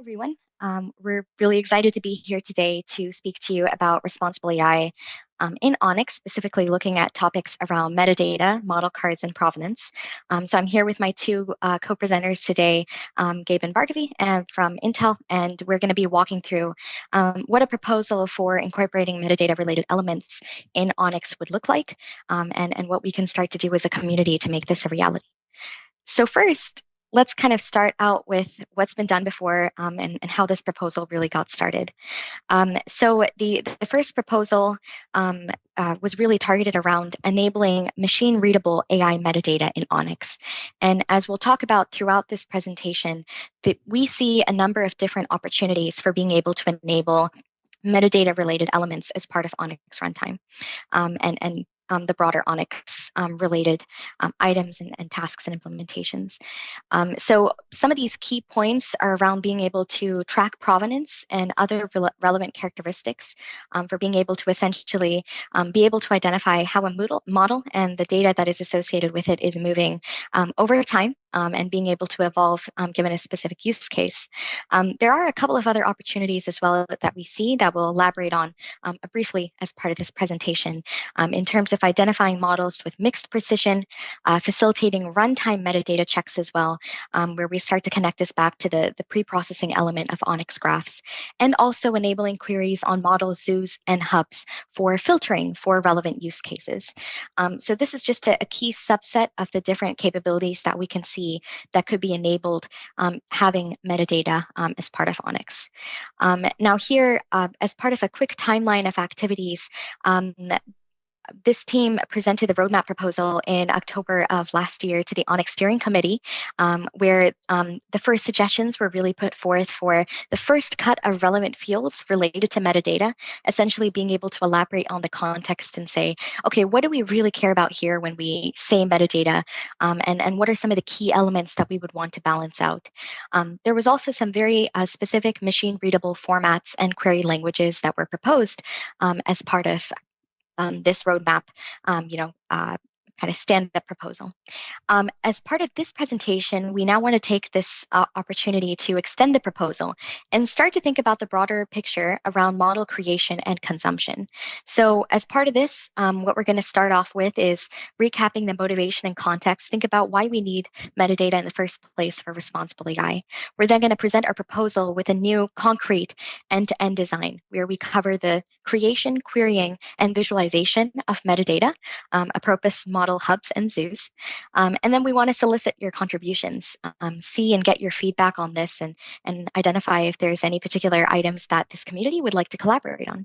everyone. We're really excited to be here today to speak to you about responsible AI in Onnx, specifically looking at topics around metadata, model cards, and provenance. So I'm here with my two co-presenters today, Gabe and Bhargavi, and from Intel, and we're going to be walking through what a proposal for incorporating metadata-related elements in Onnx would look like, and what we can start to do as a community to make this a reality. So first, let's kind of start out with what's been done before and how this proposal really got started. So the first proposal was really targeted around enabling machine-readable AI metadata in Onnx. And as we'll talk about throughout this presentation, that we see a number of different opportunities for being able to enable metadata-related elements as part of Onnx runtime, and the broader Onnx related items and tasks and implementations. So some of these key points are around being able to track provenance and other relevant characteristics for being able to essentially be able to identify how a model and the data that is associated with it is moving over time, and being able to evolve given a specific use case. There are a couple of other opportunities as well that we see that we'll elaborate on briefly as part of this presentation in terms of identifying models with mixed precision, facilitating runtime metadata checks as well, where we start to connect this back to the pre-processing element of Onnx graphs, and also enabling queries on model zoos and hubs for filtering for relevant use cases. So this is just a key subset of the different capabilities that we can see that could be enabled having metadata as part of Onnx. Now here, as part of a quick timeline of activities, this team presented the roadmap proposal in October of last year to the Onnx Steering Committee, where the first suggestions were really put forth for the first cut of relevant fields related to metadata, essentially being able to elaborate on the context and say, okay, what do we really care about here when we say metadata, and what are some of the key elements that we would want to balance out? There was also some very specific machine-readable formats and query languages that were proposed as part of this roadmap, kind of stand-up proposal. As part of this presentation, we now want to take this opportunity to extend the proposal and start to think about the broader picture around model creation and consumption. So as part of this, what we're going to start off with is recapping the motivation and context. Think about why we need metadata in the first place for responsible AI. We're then going to present our proposal with a new concrete end-to-end design where we cover the creation, querying, and visualization of metadata, apropos model hubs and zoos. And then we want to solicit your contributions, see and get your feedback on this, and identify if there's any particular items that this community would like to collaborate on.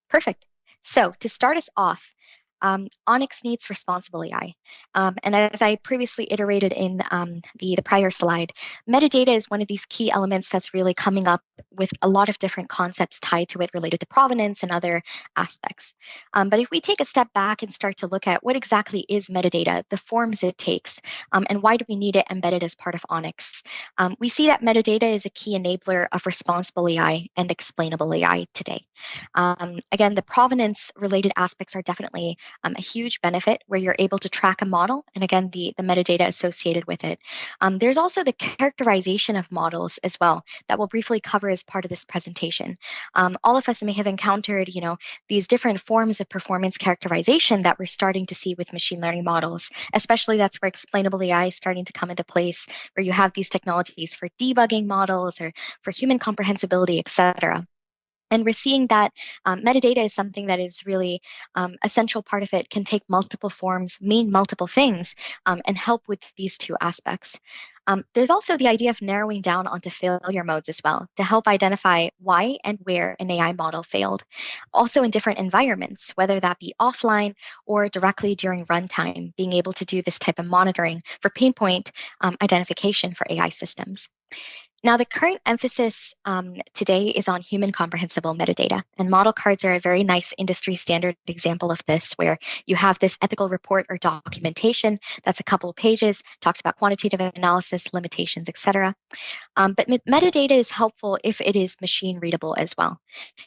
Perfect. So to start us off, Onnx needs responsible AI. And as I previously iterated in the prior slide, metadata is one of these key elements that's really coming up with a lot of different concepts tied to it related to provenance and other aspects. But if we take a step back and start to look at what exactly is metadata, the forms it takes, and why do we need it embedded as part of Onnx, we see that metadata is a key enabler of responsible AI and explainable AI today. Again, the provenance-related aspects are definitely a huge benefit where you're able to track a model, and again, the metadata associated with it. There's also the characterization of models as well that we'll briefly cover as part of this presentation. All of us may have encountered, these different forms of performance characterization that we're starting to see with machine learning models, especially that's where explainable AI is starting to come into place, where you have these technologies for debugging models or for human comprehensibility, et cetera. And we're seeing that metadata is something that is really a central part of it, can take multiple forms, mean multiple things, and help with these two aspects. There's also the idea of narrowing down onto failure modes as well to help identify why and where an AI model failed. Also in different environments, whether that be offline or directly during runtime, being able to do this type of monitoring for pain point identification for AI systems. Now, the current emphasis today is on human comprehensible metadata, and model cards are a very nice industry standard example of this, where you have this ethical report or documentation that's a couple of pages, talks about quantitative analysis, limitations, etc. But metadata is helpful if it is machine readable as well.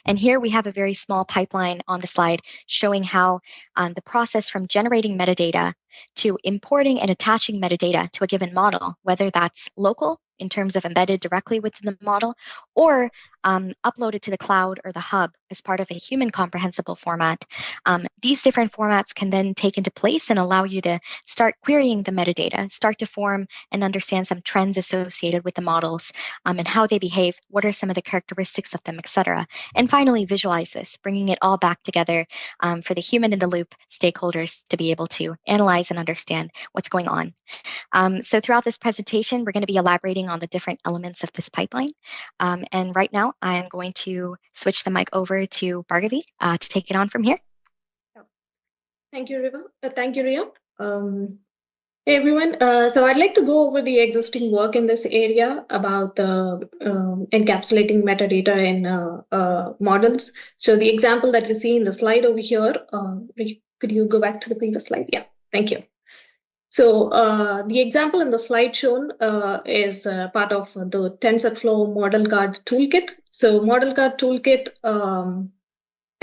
And here we have a very small pipeline on the slide showing how the process from generating metadata to importing and attaching metadata to a given model, whether that's local in terms of embedded directly within the model, or uploaded to the cloud or the hub as part of a human comprehensible format. These different formats can then take into place and allow you to start querying the metadata, start to form and understand some trends associated with the models and how they behave, what are some of the characteristics of them, etc. And finally, visualize this, bringing it all back together for the human in the loop stakeholders to be able to analyze and understand what's going on. So throughout this presentation, we're going to be elaborating on the different elements of this pipeline. And right now, I am going to switch the mic over to Bhargavi to take it on from here. Thank you, Riva. Thank you, Ria. Hey, everyone. So I'd like to go over the existing work in this area about encapsulating metadata in models. So the example that you see in the slide over here, could you go back to the previous slide? Yeah, thank you. So the example in the slide shown is part of the TensorFlow Model Card Toolkit. So Model Card Toolkit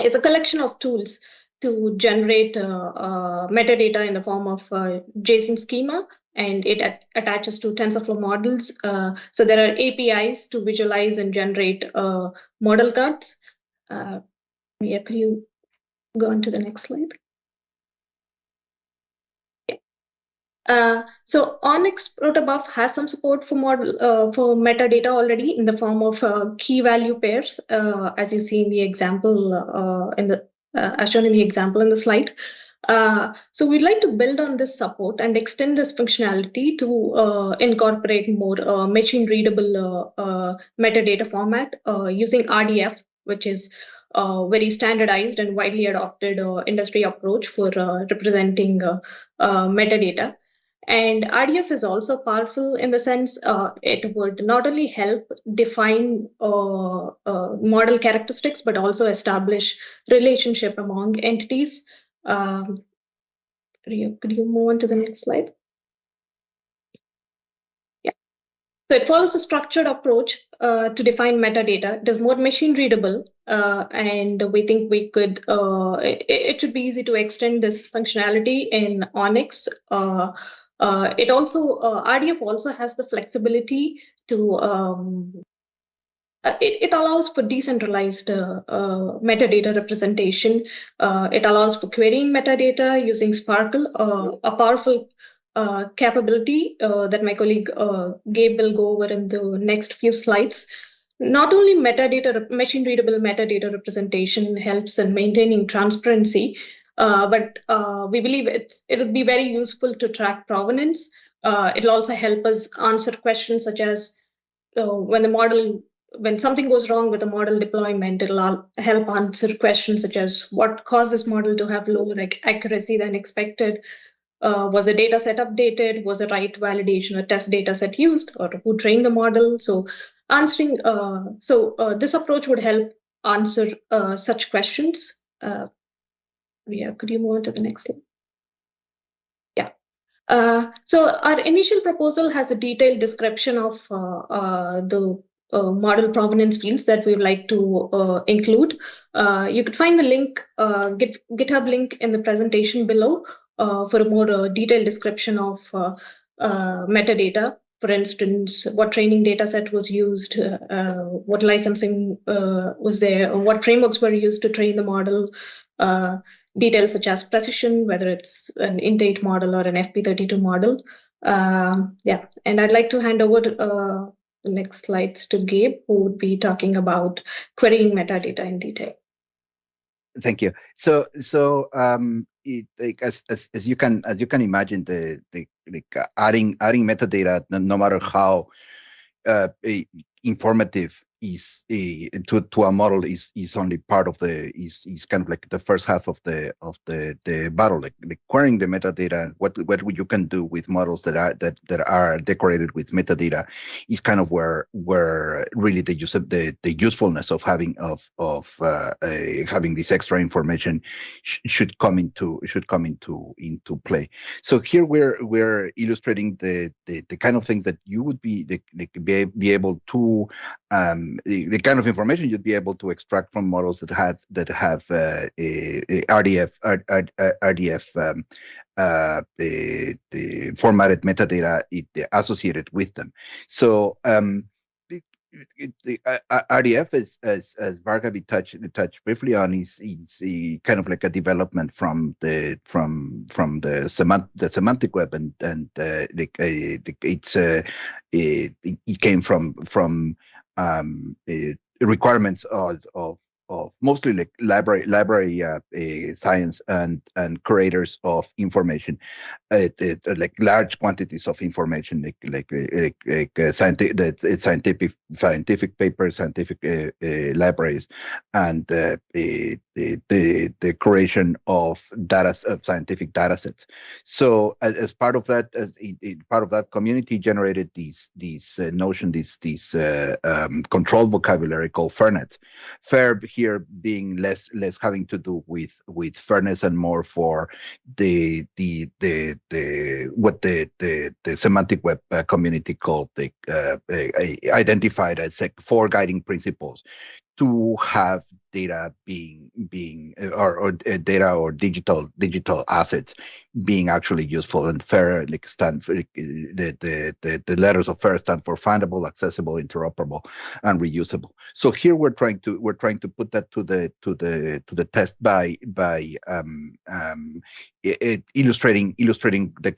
is a collection of tools to generate metadata in the form of JSON schema, and it attaches to TensorFlow models. So there are APIs to visualize and generate model cards. Yeah, could you go on to the next slide? So Onnx protobuf has some support for metadata already in the form of key value pairs, as you see in the example as shown in the example in the slide. So we'd like to build on this support and extend this functionality to incorporate more machine readable metadata format using RDF, which is very standardized and widely adopted industry approach for representing metadata. And RDF is also powerful in the sense it would not only help define model characteristics, but also establish relationship among entities. Could you move on to the next slide? Yeah. So it follows a structured approach to define metadata. It is more machine readable, and we think we could. It should be easy to extend this functionality in Onnx. It also RDF also has the flexibility to it allows for decentralized metadata representation. It allows for querying metadata using Sparkle, a powerful capability that my colleague Gabe will go over in the next few slides. Not only machine readable metadata representation helps in maintaining transparency, but we believe it would be very useful to track provenance. It'll also help us answer questions such as when something goes wrong with a model deployment, it'll help answer questions such as what caused this model to have lower accuracy than expected. Was the data set updated? Was the right validation or test data set used? Or who trained the model? So answering, this approach would help answer such questions. Yeah, could you move on to the next slide? Yeah. So our initial proposal has a detailed description of the model provenance fields that we would like to include. You could find the link, GitHub link in the presentation below for a more detailed description of metadata. For instance, what training data set was used, what licensing was there, or what frameworks were used to train the model, details such as precision, whether it's an int8 model or an FP32 model. Yeah, and I'd like to hand over the next slides to Gabe, who would be talking about querying metadata in detail. Thank you. So as you can imagine, adding metadata, no matter how informative to a model is only part of the is kind of like the first half of the battle, like querying the metadata. What you can do with models that are decorated with metadata is kind of where really the usefulness of having having this extra information should come into play. So here we're illustrating the kind of things that you would be able to the kind of information you'd be able to extract from models that have RDF the formatted metadata associated with them. So the RDF, as Bhargavi touched briefly on, is kind of like a development from the semantic web, and it came from requirements of mostly like library science and creators of information, like large quantities of information, like scientific papers, scientific libraries, and the creation of scientific data sets. So as part of that, part of that community generated this notion, this control vocabulary called fairness. Fair here being less having to do with fairness and more for what the semantic web community called identified as like 4 guiding principles to have data or data or digital assets being actually useful and fair, like stand for the letters of fair stand for findable, accessible, interoperable, and reusable. So here we're trying to put that to the test by illustrating the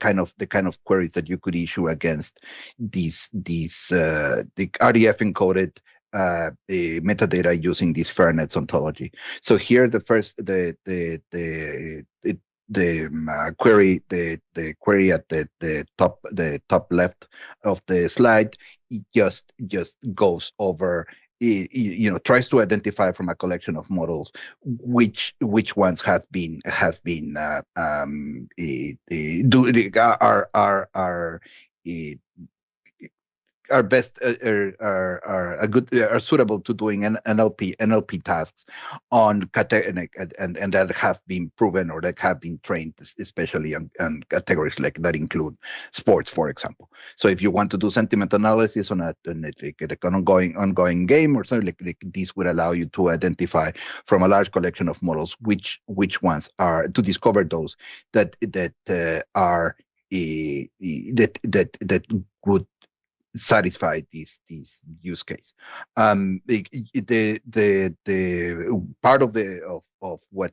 kind of queries that you could issue against these the RDF encoded metadata using this fairness ontology. So here the first query at the top left of the slide, it just goes over, tries to identify from a collection of models which ones are best are suitable to doing NLP tasks on and that have been proven or that have been trained, especially on categories like that include sports, for example. So if you want to do sentiment analysis on an ongoing game or something like this, would allow you to identify from a large collection of models which ones are, to discover those that would satisfy this use case. The part of what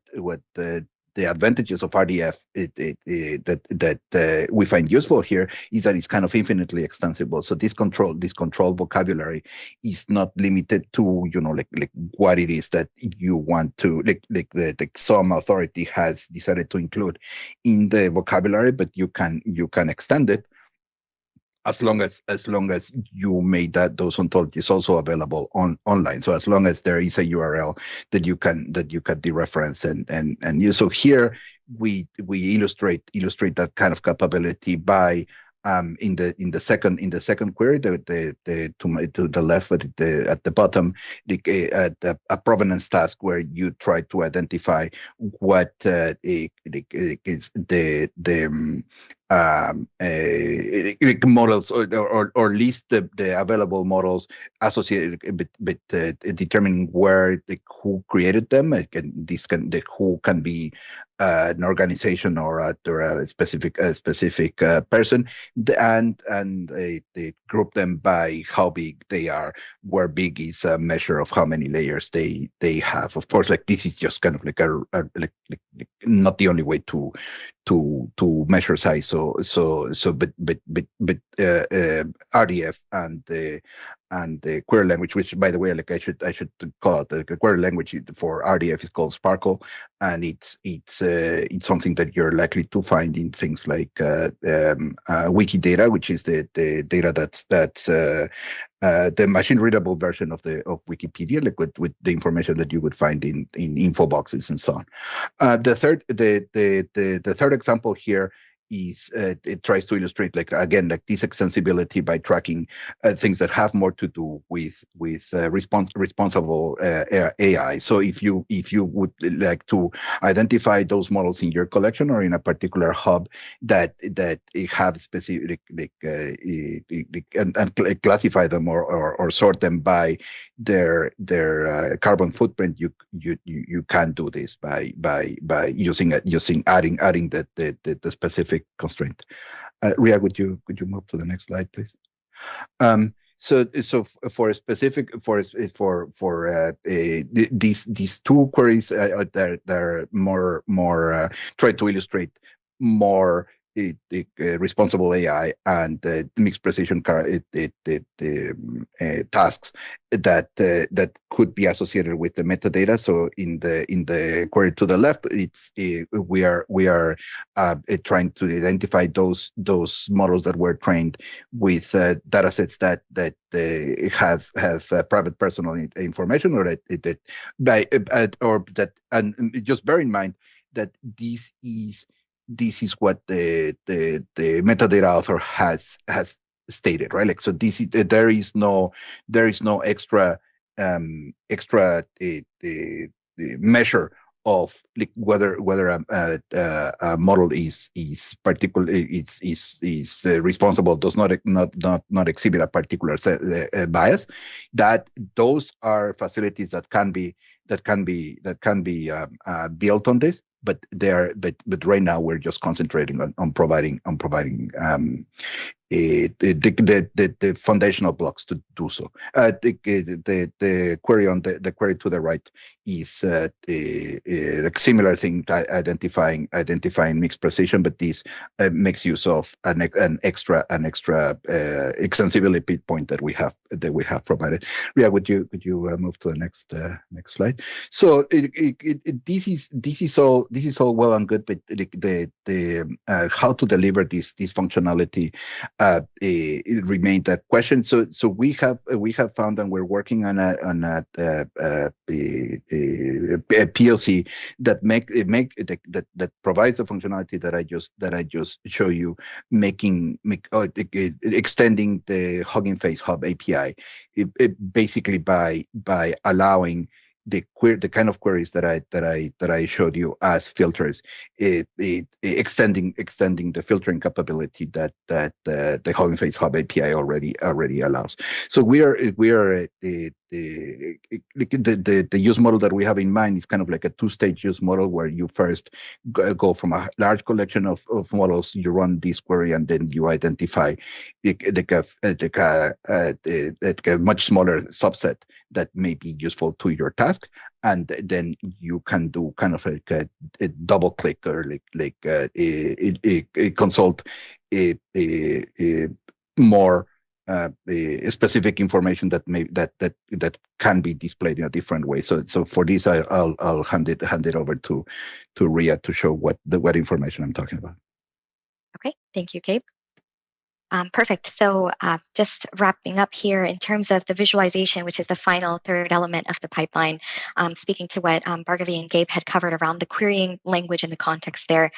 the advantages of RDF that we find useful here is that it's kind of infinitely extensible. So this control vocabulary is not limited to like what it is that you want to like some authority has decided to include in the vocabulary, but you can extend it as long as you made those ontologies also available online. So as long as there is a URL that you can dereference and use. So here we illustrate that kind of capability by in the second query, to the left, but at the bottom, a provenance task where you try to identify what is models or list the available models associated with determining who created them. Who can be an organization or a specific person, and they group them by how big they are, where big is a measure of how many layers they have. Of course, like this is just kind of like not the only way to measure size. But RDF and the query language, which by the way, like I should call it the query language for RDF is called Sparkle, and it's it's something that you're likely to find in things like Wikidata, which is the data that's the machine readable version of Wikipedia, like with the information that you would find in info boxes and so on. The third example here is it tries to illustrate, like, again, like this extensibility by tracking things that have more to do with responsible AI. So if you would like to identify those models in your collection or in a particular hub that have specific and classify them or sort them by their carbon footprint, you can do this by using adding the specific constraint. Ria, would you move to the next slide, please? So for a specific these two queries that are more try to illustrate more responsible AI and mixed precision tasks that could be associated with the metadata. So in the query to the left, we are trying to identify those models that were trained with data sets that have private personal information, or and just bear in mind that this is what the metadata author has stated, right? Like, so this is, there is no extra measure of like whether a model is responsible, does not exhibit a particular bias. That those are facilities that can be built on this. But right now we're just concentrating on providing the foundational blocks to do so. The query on the query to the right is a similar thing, identifying mixed precision, but this makes use of an extra extensibility point that we have provided. Ria, would you move to the next slide? So this is all well and good, but the how to deliver this functionality it remained a question. So we have found, and we're working on a POC that provides the functionality that I just show you, extending the Hugging Face Hub API, basically by allowing the kind of queries that I showed you as filters, extending the filtering capability that the Hugging Face Hub API already allows. So we are the use model that we have in mind is kind of like a two-stage use model, where you first go from a large collection of models, you run this query, and then you identify a much smaller subset that may be useful to your task, and then you can do kind of like a double click, or consult more specific information that can be displayed in a different way. So for this, I'll hand it over to Ria to show what information I'm talking about. Okay, thank you, Gabe. Perfect. So just wrapping up here in terms of the visualization, which is the final third element of the pipeline, speaking to what Bhargavi and Gabe had covered around the querying language and the context there.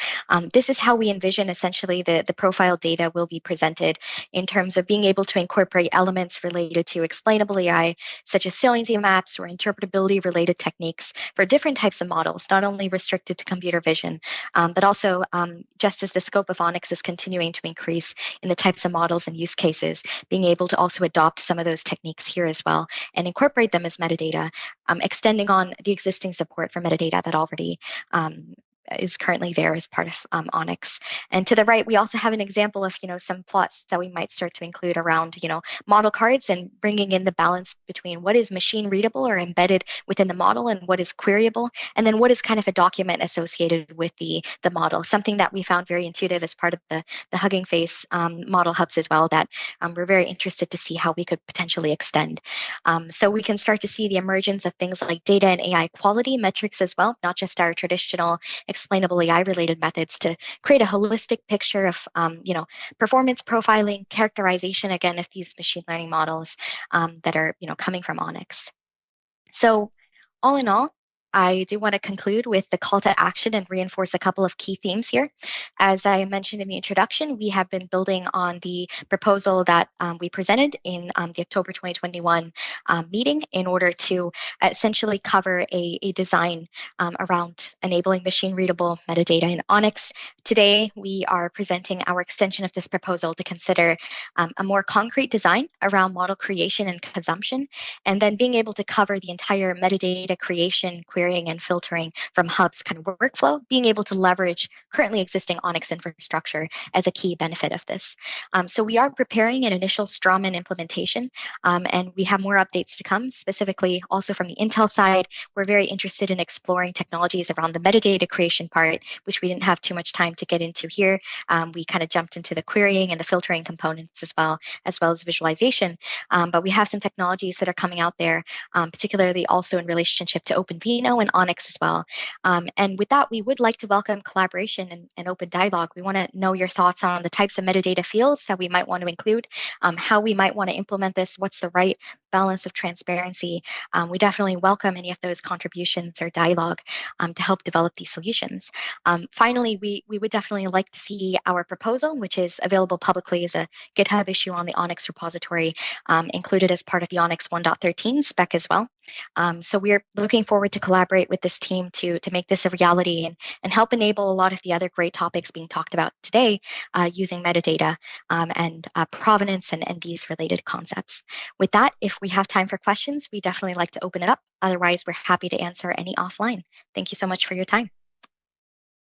This is how we envision essentially the profile data will be presented in terms of being able to incorporate elements related to explainable AI, such as saliency maps or interpretability related techniques for different types of models, not only restricted to computer vision, but also just as the scope of Onnx is continuing to increase in the types of models and use cases, being able to also adopt some of those techniques here as well and incorporate them as metadata, extending on the existing support for metadata that already is currently there as part of Onnx. And to the right, we also have an example of, some plots that we might start to include around, model cards, and bringing in the balance between what is machine readable or embedded within the model and what is queryable, and then what is kind of a document associated with the model, something that we found very intuitive as part of the Hugging Face model hubs as well, that we're very interested to see how we could potentially extend. So we can start to see the emergence of things like data and AI quality metrics as well, not just our traditional explainable AI-related methods to create a holistic picture of, performance profiling, characterization, again, of these machine learning models that are, coming from Onnx. So all in all, I do want to conclude with the call to action and reinforce a couple of key themes here. As I mentioned in the introduction, we have been building on the proposal that we presented in the October 2021 meeting in order to essentially cover a design around enabling machine-readable metadata in Onnx. Today, we are presenting our extension of this proposal to consider a more concrete design around model creation and consumption, and then being able to cover the entire metadata creation, querying, and filtering from Hub's kind of workflow, being able to leverage currently existing Onnx infrastructure as a key benefit of this. So we are preparing an initial strawman implementation, and we have more updates to come, specifically also from the Intel side. We're very interested in exploring technologies around the metadata creation part, which we didn't have too much time to get into here. We kind of jumped into the querying and the filtering components as well as visualization. But we have some technologies that are coming out there, particularly also in relationship to OpenVINO and Onnx as well. And with that, we would like to welcome collaboration and open dialogue. We want to know your thoughts on the types of metadata fields that we might want to include, how we might want to implement this, what's the right balance of transparency. We definitely welcome any of those contributions or dialogue to help develop these solutions. Finally, we would definitely like to see our proposal, which is available publicly as a GitHub issue on the Onnx repository, included as part of the Onnx 1.13 spec as well. So we're looking forward to collaborate with this team to make this a reality and help enable a lot of the other great topics being talked about today using metadata and provenance and these related concepts. With that, if we have time for questions, we definitely like to open it up. Otherwise, we're happy to answer any offline. Thank you so much for your time.